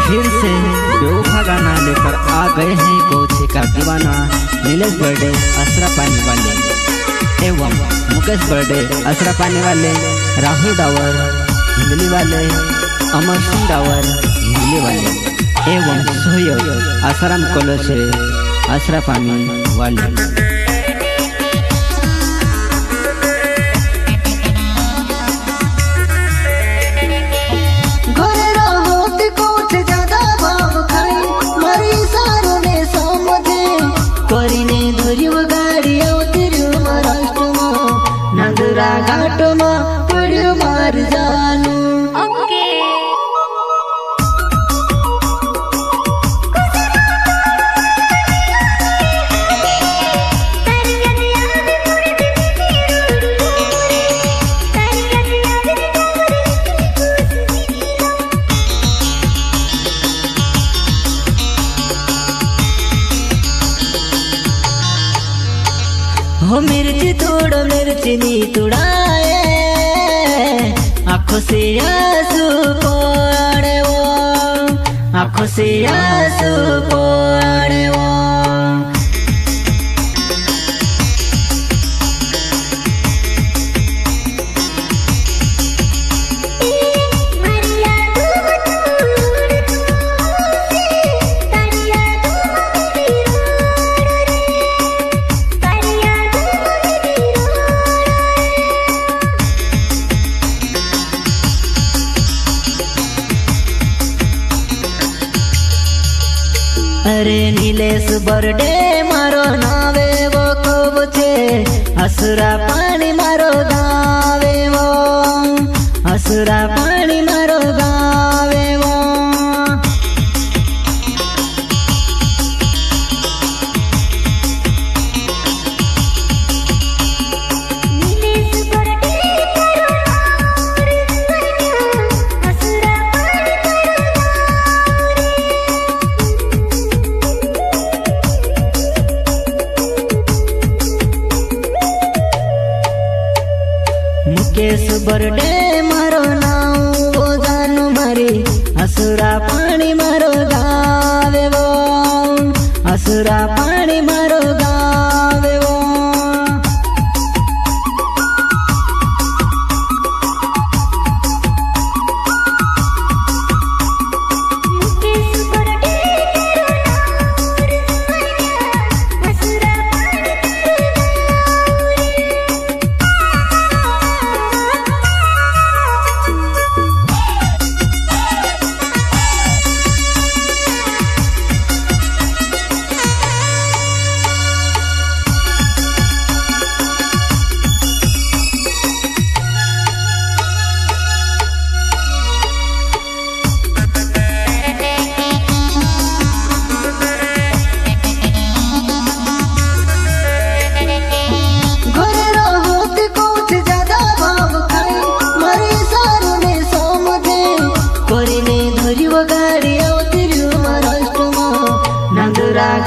फिर से बेवफा गाना लेकर आ गए हैं गोछे का दीवाना नीलेश बर्थडे असरा पाने वाले एवं मुकेश बर्थडे असरा पाने वाले, राहुल डावर हिंगली वाले, अमर सिंह डावर हिंगली वाले एवं सोहयोग आसाराम कॉलेज से असरा पाने वाले। घाट में पड़ो मार जानू हो मिर्ची तोड़ो मिर्ची नी तुड़ाए आँखों से आंसू पोड़े वो, आँखों से आंसू पोड़े वो। अरे नीलेश बर्थडे मारो नावे वो खूब छे, असुरा पानी मारो गावे वो, असुरा पानी मारो गावे वो। मुकेश बर्थडे मारो नाम वो जानू मारी, असुरा पानी मारो गावे वो, असुरा पानी मारो गावे वो।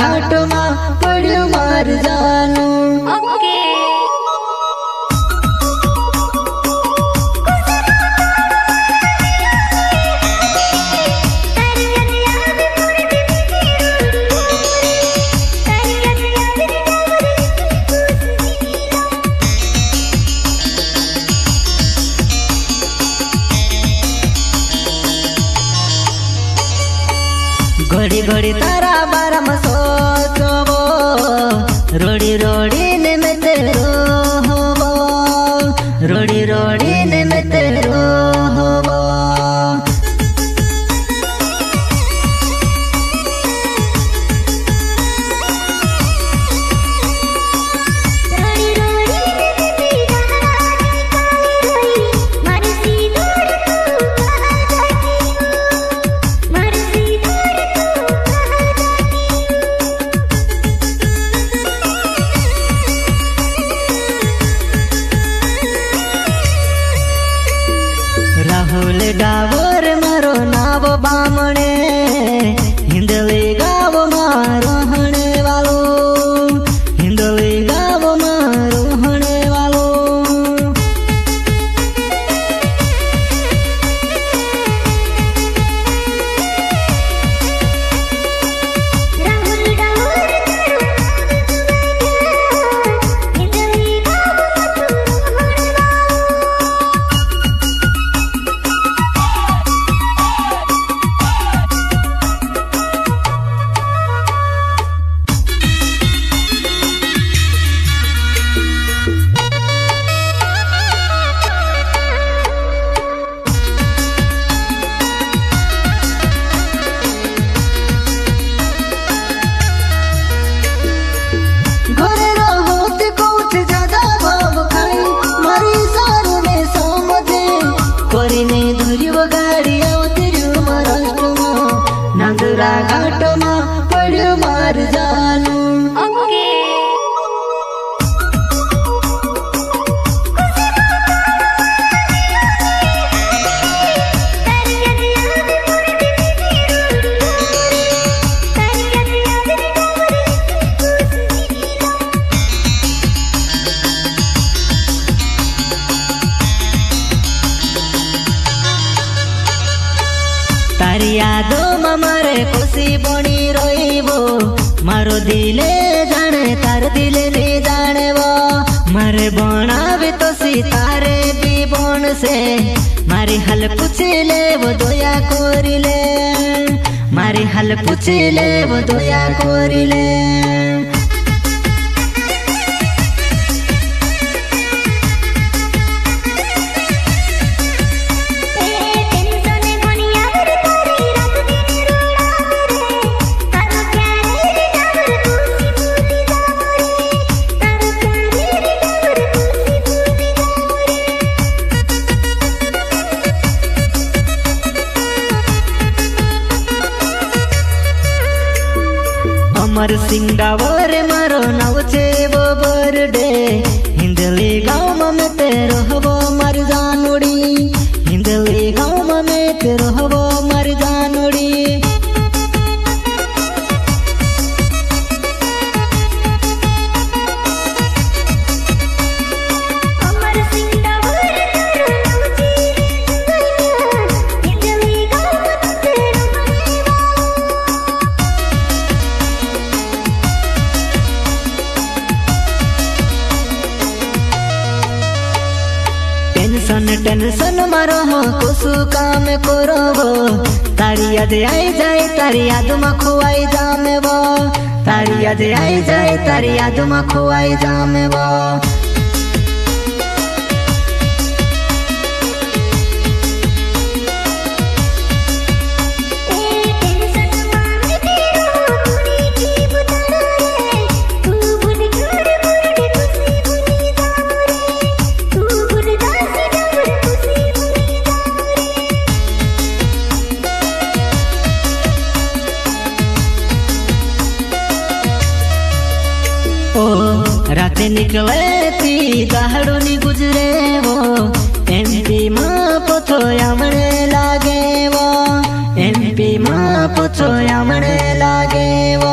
घाट में पड़ो मार जानू घड़ी घड़ी तारा बारा में सोचो वो, रोड़ी रोड़ी ने मैं तेरो हो वो, रोड़ी रोड़ी ने मैं तेरो हो वो। तारा घाट में पड़्यो मार जानू तारी यादों में मारे खुशी बनी रोइबो मारो दिले जाने तार दिले नहीं जाने वो मारे बनावे तो सितारे भी बन से मारी हाल पूछ ले वो दया कोरी ले मारी हाल पूछ ले वो दया कोरी ले अमर सिंगावर मारो नवचे वो बर्थडे हिंदली गाँव में तेरो हवो मर जानोड़ी हिंदली गाँव में तेरो हवो मर जानोड़ी टेंशन मारो हो कुसु काम करो वो तारी याद आई जाए तारी याद में खोआई जामे वो तारी याद आई जाए तारी याद में खोआई जामे वो राते निकले थी दहाड़ो नी गुजरे वो एमपी माँ पोथो यामने लागे वो एमपी माँ पोथो यामने लागे वो।